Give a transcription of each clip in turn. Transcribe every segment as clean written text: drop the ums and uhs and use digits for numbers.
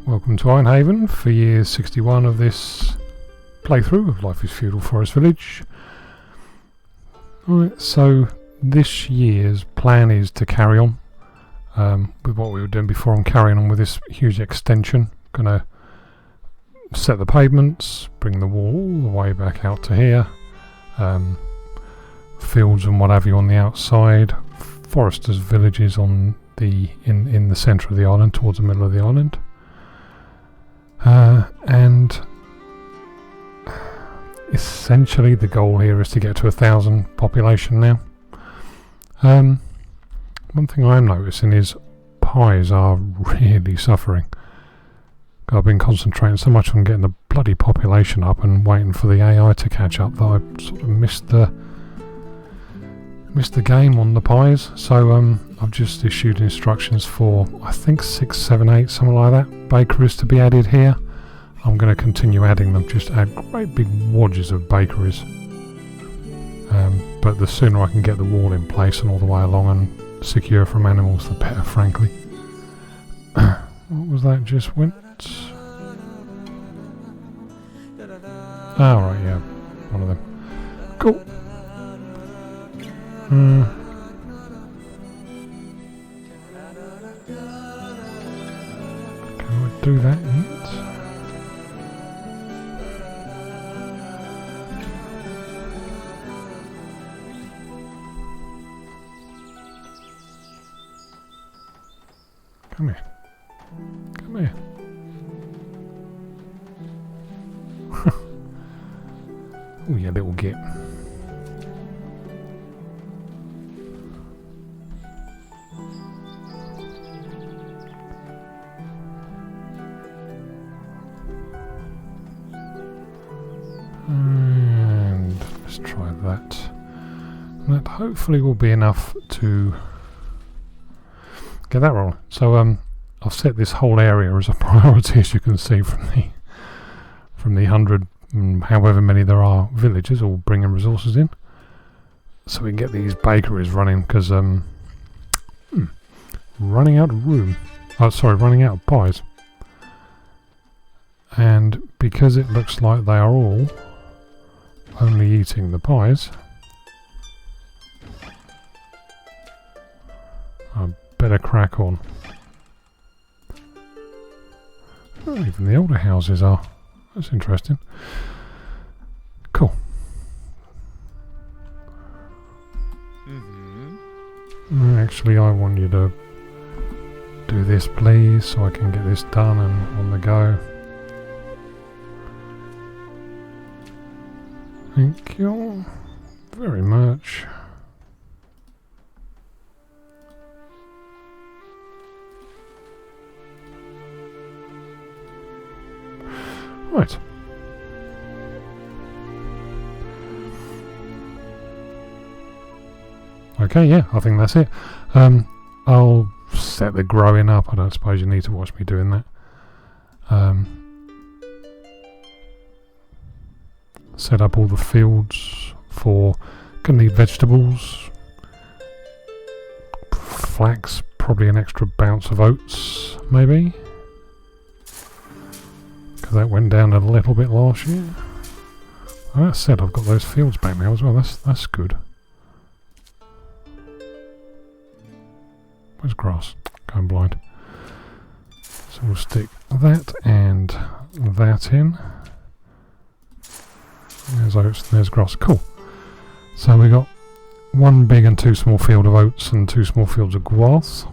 Welcome to Ironhaven for year 61 of this playthrough of Life is Feudal Forest Village. Alright, so this year's plan is to carry on with what we were doing before. I'm carrying on with this huge extension. Gonna set the pavements, bring the wall all the way back out to here, fields and what have you on the outside, foresters' villages on the in the centre of the island, towards the middle of the island. And essentially the goal here is to get to 1,000 population now. One thing I'm noticing is pies are really suffering. I've been concentrating so much on getting the bloody population up and waiting for the AI to catch up that I sort of missed the game on the pies. So I've just issued instructions for, I think 6, 7, 8, something like that, bakeries to be added here. I'm going to continue adding them, just add great big wadges of bakeries. But the sooner I can get the wall in place and all the way along and secure from animals, the better, frankly. What was that just went? Oh, right, yeah, one of them. Cool. Can I do that yet? Come here. Come here. Oh, yeah, little git. And let's try that. And that hopefully will be enough to get that rolling. So I've set this whole area as a priority, as you can see from the 100 however many there are villages all bringing resources in, so we can get these bakeries running, because running out of room. Oh, sorry, running out of pies. And because it looks like they are all only eating the pies, I better crack on. Oh, even the older houses are. That's interesting. Cool. Actually, I want you to do this, please, so I can get this done and on the go. Thank you very much. Right. Okay, yeah, I think that's it. I'll set the growing up. I don't suppose you need to watch me doing that. Set up all the fields for, gonna need vegetables, flax, probably an extra bounce of oats, maybe. Because that went down a little bit last year. Oh, that said, I've got those fields back now as well. That's good. Where's grass? Going blind. So we'll stick that and that in. There's oats and there's grass. Cool. So we got 1 big and 2 small field of oats and 2 small fields of grass.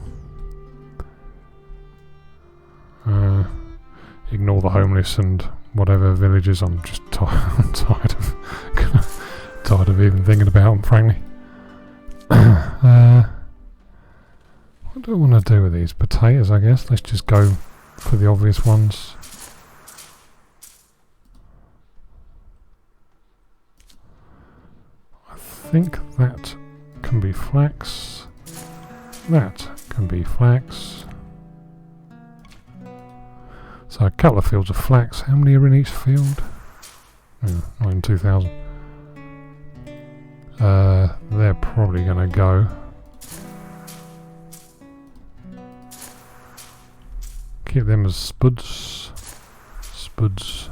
Ignore the homeless and whatever villages. I'm just I'm tired of even thinking about them, frankly. What do I want to do with these potatoes? I guess let's just go for the obvious ones. I think that can be flax. That can be flax. So a couple of fields of flax. How many are in each field? Not in 2,000. They're probably going to go. keep them as spuds. Spuds.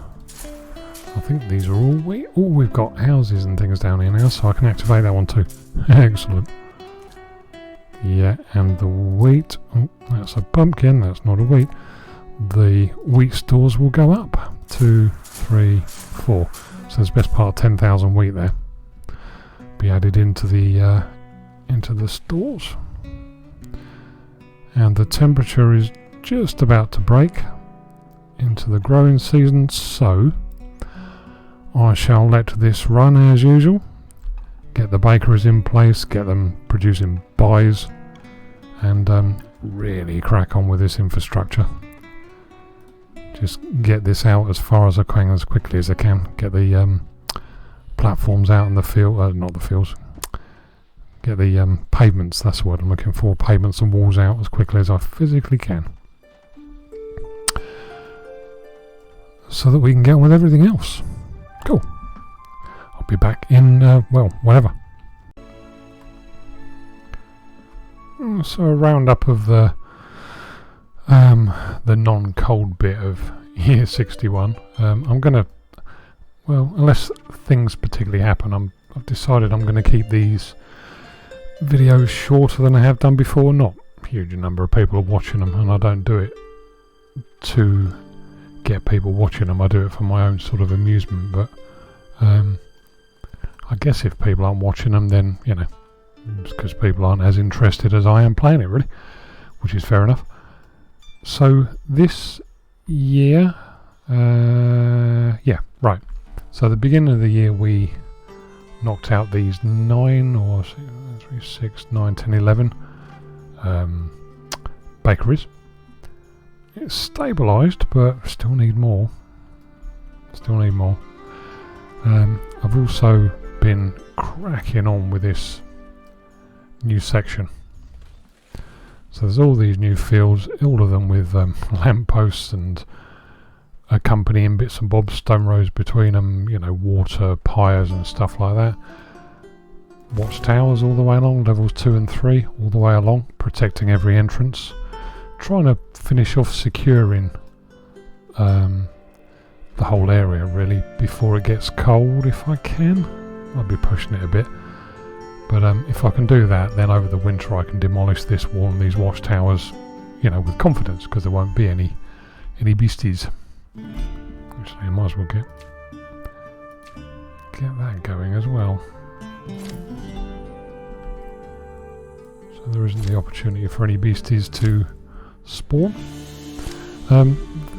I think these are all we've got houses and things down here now, so I can activate that one too. Excellent. Yeah, and the wheat. Oh, that's a pumpkin. That's not a wheat. The wheat stores will go up. 2, 3, 4. So there's best part of 10,000 wheat there. Be added into the stores. And the temperature is just about to break into the growing season, so I shall let this run as usual. Get the bakeries in place, get them producing buys, and really crack on with this infrastructure. Just get this out as far as I can, as quickly as I can. Get the platforms out in the field, not the fields. Get the pavements, that's the word I'm looking for, pavements and walls out as quickly as I physically can. So that we can get on with everything else. Cool. I'll be back in, well, whenever. So a roundup of the non-cold bit of year 61. I'm going to, well, unless things particularly happen, I've decided I'm going to keep these videos shorter than I have done before. Not a huge number of people are watching them, and I don't do it to get people watching them. I do it for my own sort of amusement, but I guess if people aren't watching them, then, you know, it's because people aren't as interested as I am playing it, really, which is fair enough. So this year, yeah, right. So at the beginning of the year we knocked out these 9 or 3, 6, 9, 10, 11 bakeries. It's stabilised, but still need more. Still need more. I've also been cracking on with this new section. So there's all these new fields, all of them with lampposts and accompanying bits and bobs, stone rows between them, you know, water, pyres and stuff like that. Watchtowers all the way along, levels 2 and 3 all the way along, protecting every entrance. Trying to finish off securing the whole area really before it gets cold if I can. I'll be pushing it a bit, but if I can do that, then over the winter I can demolish this wall and these watchtowers, you know, with confidence, because there won't be any beasties. Actually, I might as well get that going as well. So there isn't the opportunity for any beasties to spawn.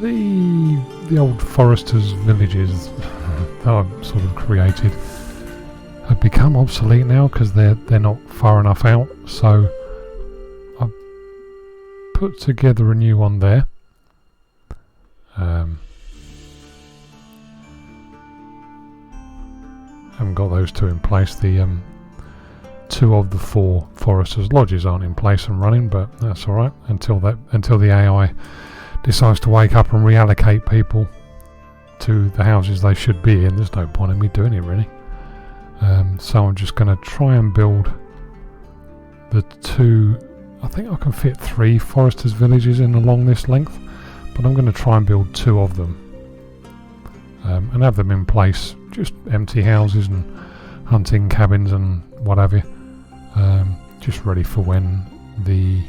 The old foresters' villages that I've sort of created have become obsolete now because they're not far enough out. So I've put together a new one there. Haven't got those two in place. The 2 of the 4 foresters' lodges aren't in place and running, but that's all right until the AI decides to wake up and reallocate people to the houses they should be in. There's no point in me doing it really. So I'm just going to try and build the 2. I think I can fit 3 foresters' villages in along this length, but I'm going to try and build 2 of them and have them in place, just empty houses and hunting cabins and what have you, just ready for when the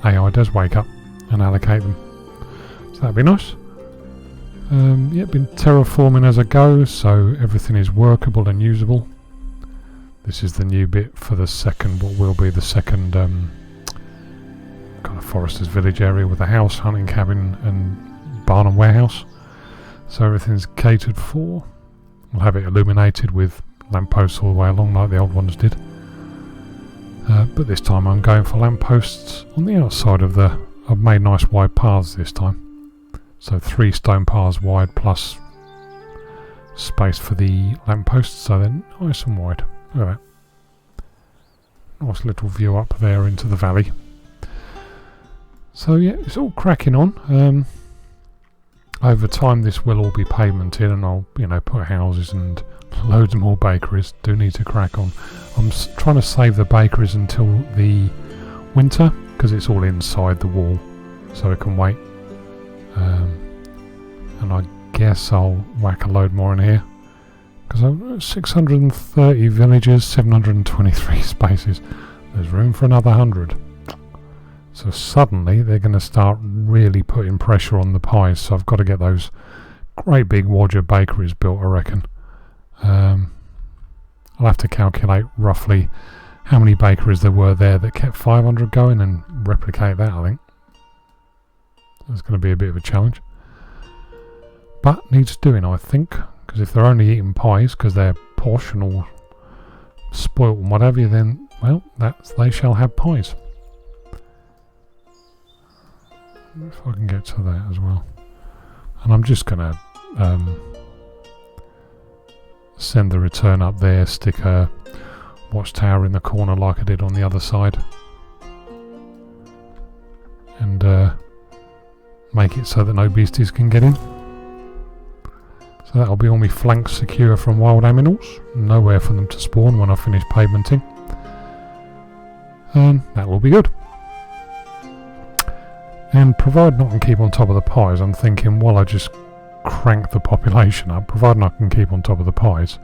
AI does wake up and allocate them. So that'd be nice. Yeah, been terraforming as I go, so everything is workable and usable. This is the new bit for the second, what will be the second kind of forester's village area with a house, hunting cabin and barn and warehouse. So everything's catered for. We'll have it illuminated with lampposts all the way along like the old ones did. But this time I'm going for lampposts on the outside of the... I've made nice wide paths this time. So 3 stone paths wide plus space for the lampposts, so they're nice and wide. Look at that. Nice little view up there into the valley. So yeah, it's all cracking on. Over time this will all be pavemented and I'll, you know, put houses and loads more bakeries. Do need to crack on. I'm trying to save the bakeries until the winter because it's all inside the wall, so it can wait. And I guess I'll whack a load more in here, because I've 630 villages, 723 spaces. There's room for another 100. So suddenly they're going to start really putting pressure on the pies, so I've got to get those great big Wodger bakeries built, I reckon. I'll have to calculate roughly how many bakeries there were there that kept 500 going and replicate that, I think. That's going to be a bit of a challenge. But needs doing, I think, because if they're only eating pies because they're posh and all spoilt and whatever, then, well, they shall have pies. If I can get to that as well. And I'm just going to send the return up there, stick a watchtower in the corner like I did on the other side, and make it so that no beasties can get in. So that'll be all my flanks secure from wild animals, nowhere for them to spawn when I finish pavementing, and that will be good. And providing I can keep on top of the pies, I'm thinking, while I just crank the population up, providing I can keep on top of the pies,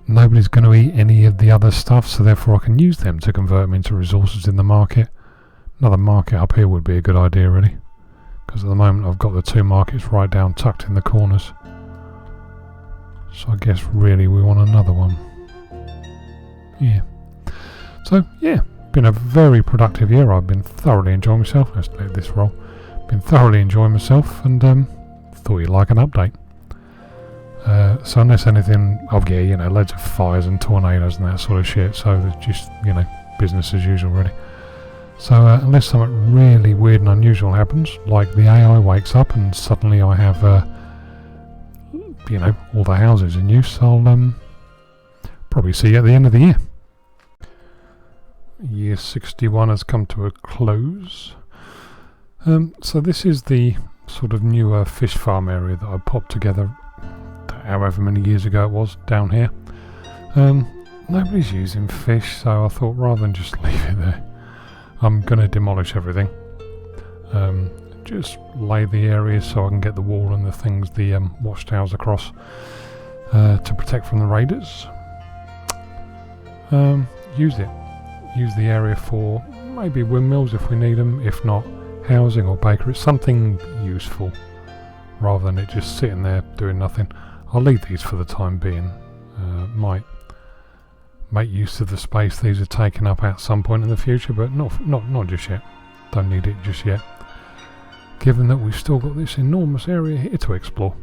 nobody's going to eat any of the other stuff, so therefore I can use them to convert them into resources in the market. Another market up here would be a good idea, really, because at the moment I've got the two markets right down tucked in the corners. So I guess really we want another one. Yeah. So yeah, been a very productive year. I've been thoroughly enjoying myself. Let's let this roll. Been thoroughly enjoying myself, and thought you'd like an update. So unless anything, yeah, you know, loads of fires and tornadoes and that sort of shit. So it's just, you know, business as usual, really. So unless something really weird and unusual happens, like the AI wakes up and suddenly I have you know, all the houses in use, I'll probably see you at the end of the year. Year 61 has come to a close. So this is the sort of newer fish farm area that I popped together however many years ago it was down here. Nobody's using fish, so I thought rather than just leave it there, I'm going to demolish everything. Just lay the area so I can get the wall and the things, the watchtowers across to protect from the raiders. Use the area for maybe windmills if we need them, if not housing or bakery, something useful rather than it just sitting there doing nothing. I'll leave these for the time being. Might make use of the space these are taken up at some point in the future, but not just yet. Don't need it just yet, given that we've still got this enormous area here to explore.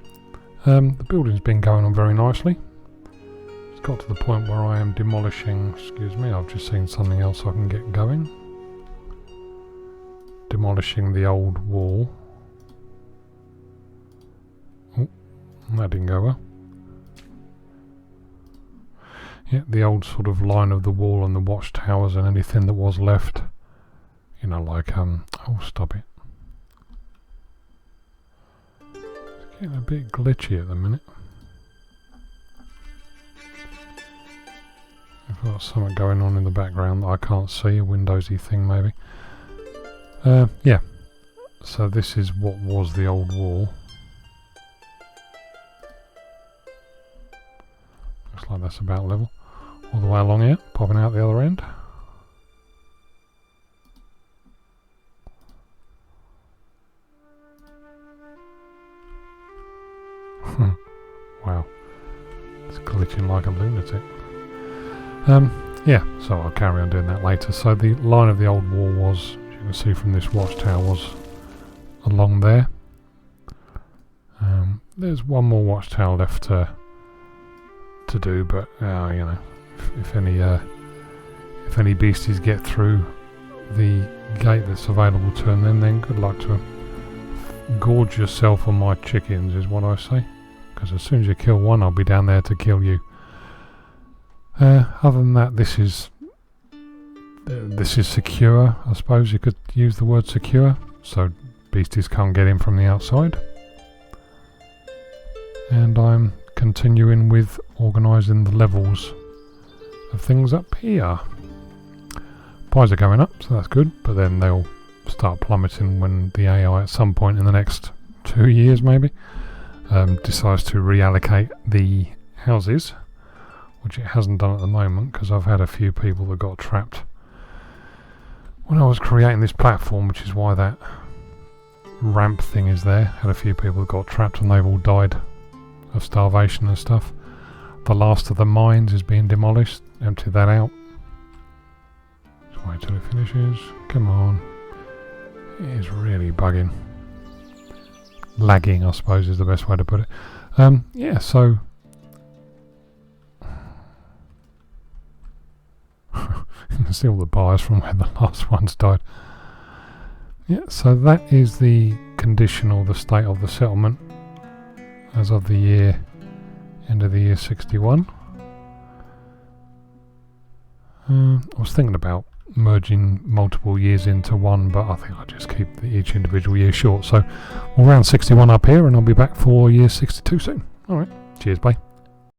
The building's been going on very nicely. It's got to the point where I am demolishing, excuse me, I've just seen something else I can get going. Demolishing the old wall. Oh, that didn't go well. Yeah, the old sort of line of the wall and the watchtowers and anything that was left. You know, like, oh, stop it. It's getting a bit glitchy at the minute. I've got something going on in the background that I can't see, a Windowsy thing maybe. Yeah, so this is what was the old wall. Looks like that's about level. All the way along here, popping out the other end. Wow, it's glitching like a lunatic. Yeah, so I'll carry on doing that later. So the line of the old wall was, as you can see from this watchtower, was along there. There's one more watchtower left to do, but you know, if any beasties get through the gate that's available to them, then good luck to them. Gorge yourself on my chickens is what I say, because as soon as you kill one, I'll be down there to kill you. Other than that, this is secure. I suppose you could use the word secure, so beasties can't get in from the outside. And I'm continuing with organising the levels of things up here. Pies are going up, so that's good, but then they'll start plummeting when the AI at some point in the next 2 years maybe, decides to reallocate the houses, which it hasn't done at the moment because I've had a few people that got trapped when I was creating this platform, which is why that ramp thing is there. Had a few people that got trapped and they've all died of starvation and stuff. The last of the mines is being demolished. Empty that out. Just wait till it finishes. Come on. It is really bugging. Lagging, I suppose, is the best way to put it. Yeah, so you can see all the buyers from where the last ones died. Yeah, so that is the condition or the state of the settlement as of the year, end of the year 61. I was thinking about merging multiple years into one, but I think I'll just keep each individual year short. So we'll round 61 up here and I'll be back for year 62 soon. Alright, cheers, bye.